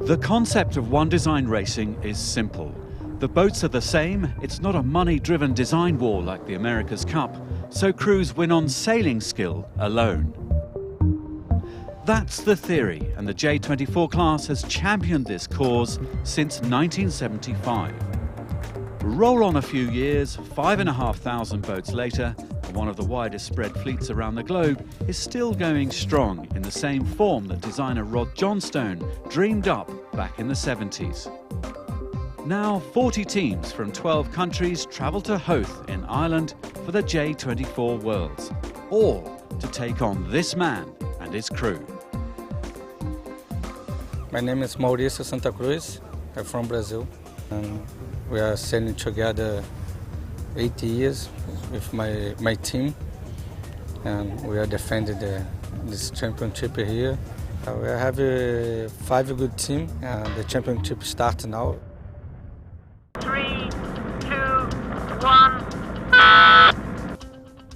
The concept of one design racing is simple. The boats are the same, it's not a money-driven design war like the America's Cup, so crews win on sailing skill alone. That's the theory, and the J24 class has championed this cause since 1975. Roll on a few years, 5,500 boats later, and one of the widest spread fleets around the globe is still going strong in the same form that designer Rod Johnstone dreamed up back in the 70s. Now 40 teams from 12 countries travel to Howth in Ireland for the J24 Worlds, all to take on this man and his crew. My name is Mauricio Santa Cruz. I'm from Brazil. And we are sailing together 80 years with my team, and we are defending this championship here. We have a 5 good team, and the championship starts now. 3, 2, 1.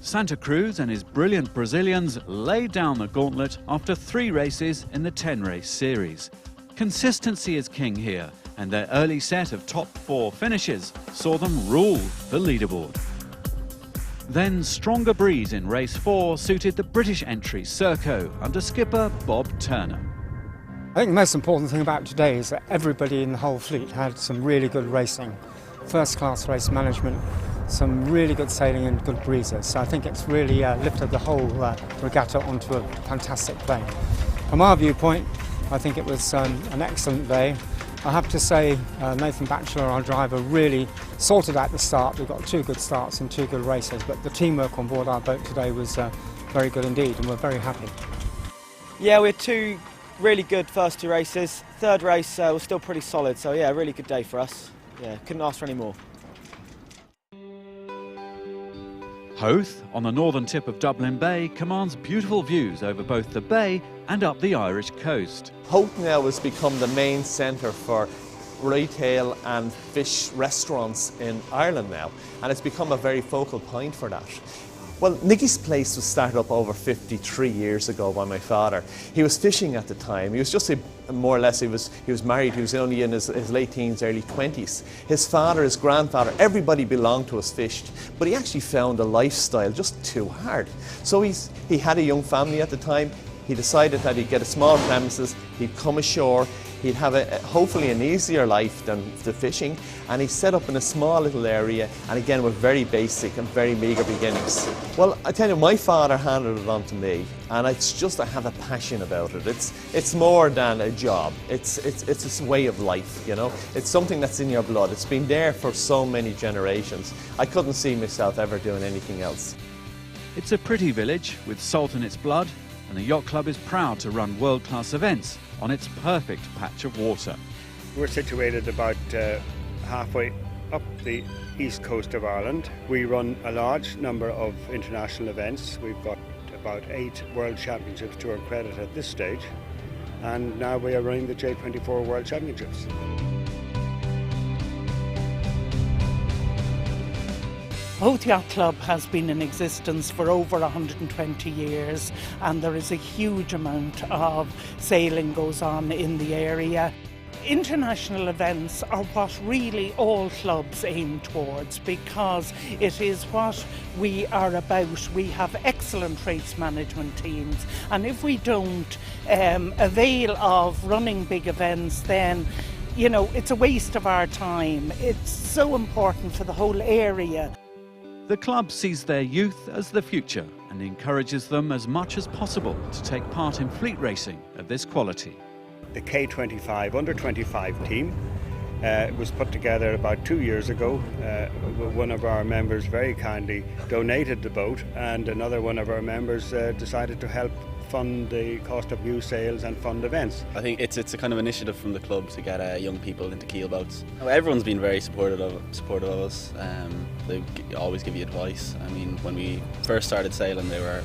Santa Cruz and his brilliant Brazilians laid down the gauntlet after 3 races in the 10-race series. Consistency is king here, and their early set of top 4 finishes saw them rule the leaderboard. Then stronger breeze in race 4 suited the British entry Serco under skipper Bob Turner. I think the most important thing about today is that everybody in the whole fleet had some really good racing, first-class race management, some really good sailing and good breezes. So I think it's really lifted the whole regatta onto a fantastic plane. From our viewpoint, I think it was an excellent day. I have to say, Nathan Batchelor, our driver, really sorted out the start. We've got 2 good starts and 2 good races, but the teamwork on board our boat today was very good indeed, and we're very happy. Yeah, we had 2 really good first 2 races. 3rd race was still pretty solid, so yeah, really good day for us. Yeah, couldn't ask for any more. Howth, on the northern tip of Dublin Bay, commands beautiful views over both the bay and up the Irish coast. Howth now has become the main centre for retail and fish restaurants in Ireland now, and it's become a very focal point for that. Well, Nicky's Place was started up over 53 years ago by my father. He was fishing at the time. He was just more or less, he was married, he was only in his late teens, early 20s. His father, his grandfather, everybody belonged to us fished, but he actually found the lifestyle just too hard. So he had a young family at the time. He decided that he'd get a small premises, he'd come ashore, he'd have hopefully an easier life than the fishing, and he set up in a small little area, and again with very basic and very meagre beginnings. Well, I tell you, my father handed it on to me, and it's just I have a passion about it. It's more than a job. It's a way of life, you know. It's something that's in your blood. It's been there for so many generations. I couldn't see myself ever doing anything else. It's a pretty village with salt in its blood, and the yacht club is proud to run world-class events on its perfect patch of water. We're situated about halfway up the east coast of Ireland. We run a large number of international events. We've got about 8 World Championships to our credit at this stage, and now we are running the J24 World Championships. Howth Yacht Club has been in existence for over 120 years, and there is a huge amount of sailing goes on in the area. International events are what really all clubs aim towards, because it is what we are about. We have excellent race management teams, and if we don't avail of running big events, then you know, it's a waste of our time. It's so important for the whole area. The club sees their youth as the future and encourages them as much as possible to take part in fleet racing of this quality. The K25 under-25 team was put together about 2 years ago. One of our members very kindly donated the boat, and another one of our members decided to help fund the cost of new sales and fund events. I think it's a kind of initiative from the club to get young people into keel boats. Everyone's been very supportive of us. They always give you advice. I mean, when we first started sailing, they were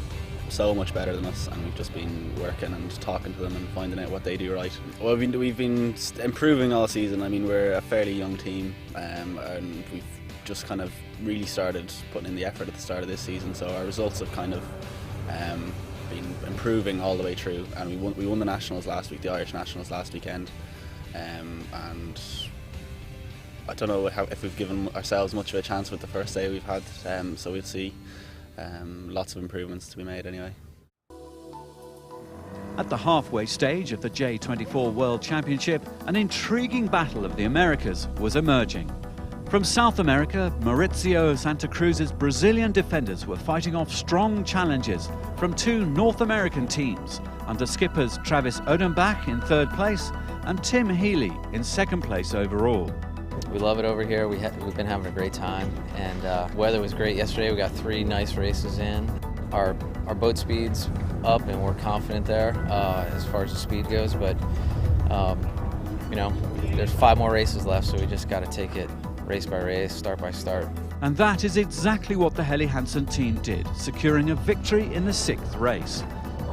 so much better than us, and we've just been working and talking to them and finding out what they do right. Well, we've been improving all season. I mean, we're a fairly young team, and we've just kind of really started putting in the effort at the start of this season, so our results have kind of been improving all the way through, and we won the Nationals last week, the Irish Nationals last weekend, and I don't know if we've given ourselves much of a chance with the first day we've had, so we'll see. Lots of improvements to be made anyway. At the halfway stage of the J24 World Championship, an intriguing battle of the Americas was emerging. From South America, Maurizio Santa Cruz's Brazilian defenders were fighting off strong challenges from two North American teams, under skippers Travis Odenbach in third place and Tim Healy in second place overall. We love it over here. We've been having a great time, and weather was great yesterday. We got 3 nice races in. Our boat speed's up, and we're confident there as far as the speed goes. But you know, there's 5 more races left, so we just got to take it race by race, start by start. And that is exactly what the Helly Hansen team did, securing a victory in the 6th race.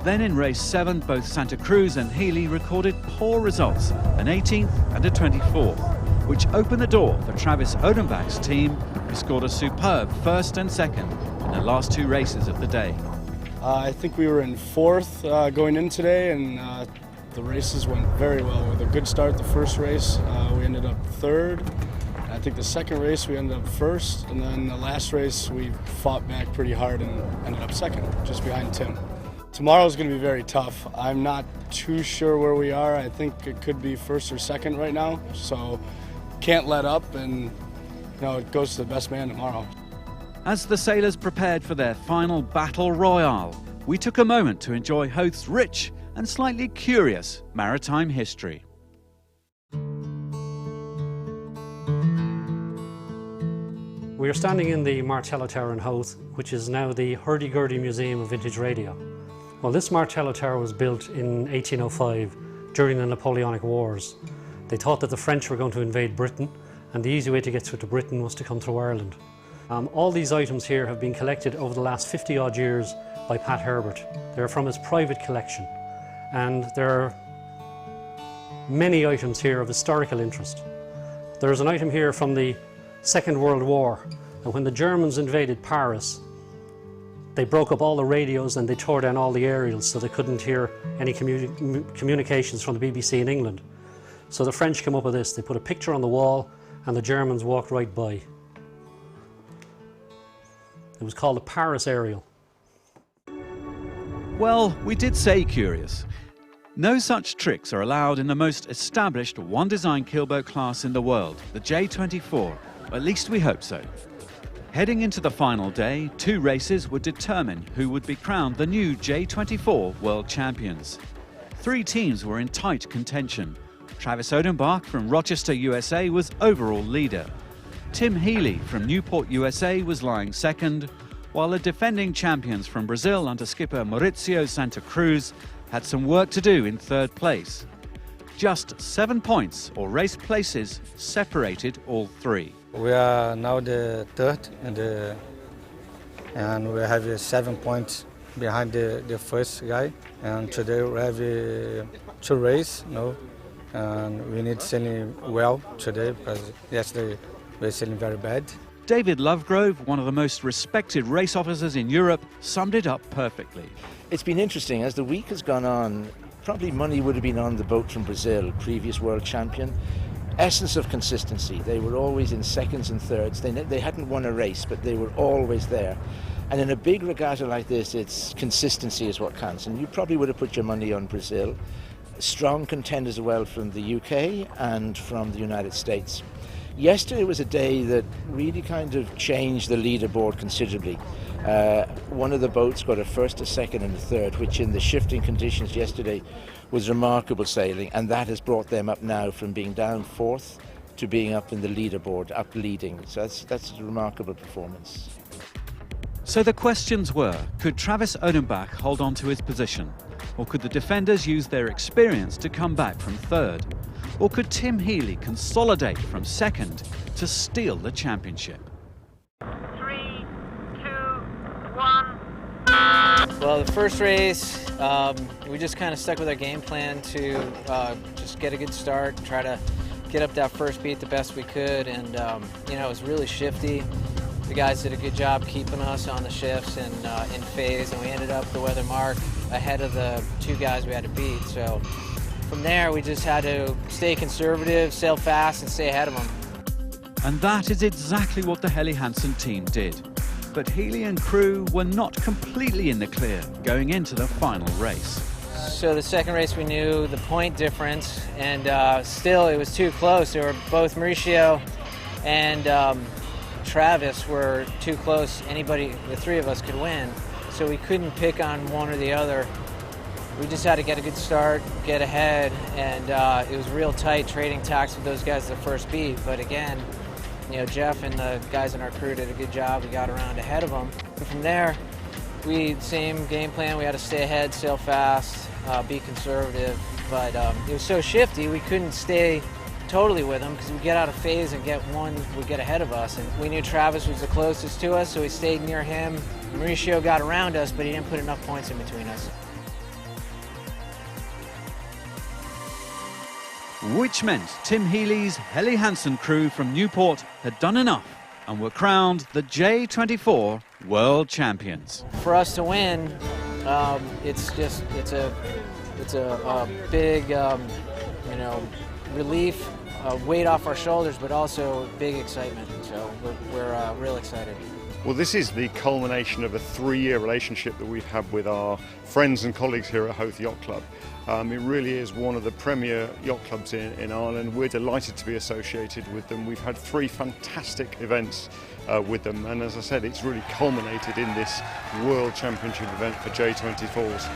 Then in race 7, both Santa Cruz and Healy recorded poor results, an 18th and a 24th, which opened the door for Travis Odenbach's team, who scored a superb 1st and 2nd in the last 2 races of the day. I think we were in 4th going in today, and the races went very well. With a good start the first race, we ended up 3rd. I think the second race we ended up 1st, and then the last race we fought back pretty hard and ended up 2nd, just behind Tim. Tomorrow's going to be very tough. I'm not too sure where we are. I think it could be 1st or 2nd right now, so can't let up, and you know, it goes to the best man tomorrow. As the sailors prepared for their final battle royale, we took a moment to enjoy Howth's rich and slightly curious maritime history. We are standing in the Martello Tower in Howth, which is now the Hurdy-Gurdy Museum of Vintage Radio. Well, this Martello Tower was built in 1805 during the Napoleonic Wars. They thought that the French were going to invade Britain, and the easy way to get through to Britain was to come through Ireland. All these items here have been collected over the last 50-odd years by Pat Herbert. They're from his private collection, and there are many items here of historical interest. There's an item here from the Second World War, and when the Germans invaded Paris, they broke up all the radios and they tore down all the aerials, so they couldn't hear any communications from the BBC in England. So the French came up with this. They put a picture on the wall and the Germans walked right by. It was called a Paris aerial. Well, we did say curious. No such tricks are allowed in the most established one-design keelboat class in the world, the J24. At least we hope so. Heading into the final day, 2 races would determine who would be crowned the new J24 World Champions. 3 teams were in tight contention. Travis Odenbach from Rochester, USA was overall leader. Tim Healy from Newport, USA was lying 2nd, while the defending champions from Brazil under skipper Maurizio Santa Cruz had some work to do in 3rd place. Just 7 points or race places separated all 3. We are now the 3rd, and we have 7 points behind the first guy. And today we have 2 races, and we need sailing well today because yesterday we were sailing very bad. David Lovegrove, one of the most respected race officers in Europe, summed it up perfectly. It's been interesting. As the week has gone on, probably money would have been on the boat from Brazil, previous world champion. Essence of consistency. They were always in 2nds and 3rds. They hadn't won a race, but they were always there. And in a big regatta like this, it's consistency is what counts. And you probably would have put your money on Brazil. Strong contenders as well from the UK and from the United States. Yesterday was a day that really kind of changed the leaderboard considerably. One of the boats got a 1st, a 2nd and a 3rd, which in the shifting conditions yesterday was remarkable sailing, and that has brought them up now from being down 4th to being up in the leaderboard, up leading. So that's a remarkable performance. So the questions were, could Travis Odenbach hold on to his position? Or could the defenders use their experience to come back from 3rd? Or could Tim Healy consolidate from 2nd to steal the championship? 3, 2, 1. Well, the first race, we just kind of stuck with our game plan to just get a good start, try to get up that first beat the best we could, and it was really shifty. The guys did a good job keeping us on the shifts and in phase, and we ended up the weather mark ahead of the 2 guys we had to beat. So From there, we just had to stay conservative, sail fast, and stay ahead of them. And that is exactly what the Helly Hansen team did. But Healy and crew were not completely in the clear going into the final race. So the second race we knew the point difference, and still it was too close. They were both Mauricio and Travis were too close. Anybody, the three of us could win. So we couldn't pick on one or the other. We just had to get a good start, get ahead, and it was real tight trading tacks with those guys at the first beat. But again, you know, Jeff and the guys in our crew did a good job. We got around ahead of them. And from there, same game plan. We had to stay ahead, sail fast, be conservative. But it was so shifty, we couldn't stay totally with them because we'd get out of phase and one would get ahead of us. And we knew Travis was the closest to us, so we stayed near him. Mauricio got around us, but he didn't put enough points in between us. Which meant Tim Healy's Helly Hansen crew from Newport had done enough and were crowned the J24 World Champions. For us to win, it's a big, you know, relief, weight off our shoulders, but also big excitement. So we're real excited. Well, this is the culmination of a 3-year relationship that we've had with our friends and colleagues here at Howth Yacht Club. It really is one of the premier yacht clubs in Ireland. We're delighted to be associated with them. We've had 3 fantastic events with them, and as I said, it's really culminated in this World Championship event for J24s.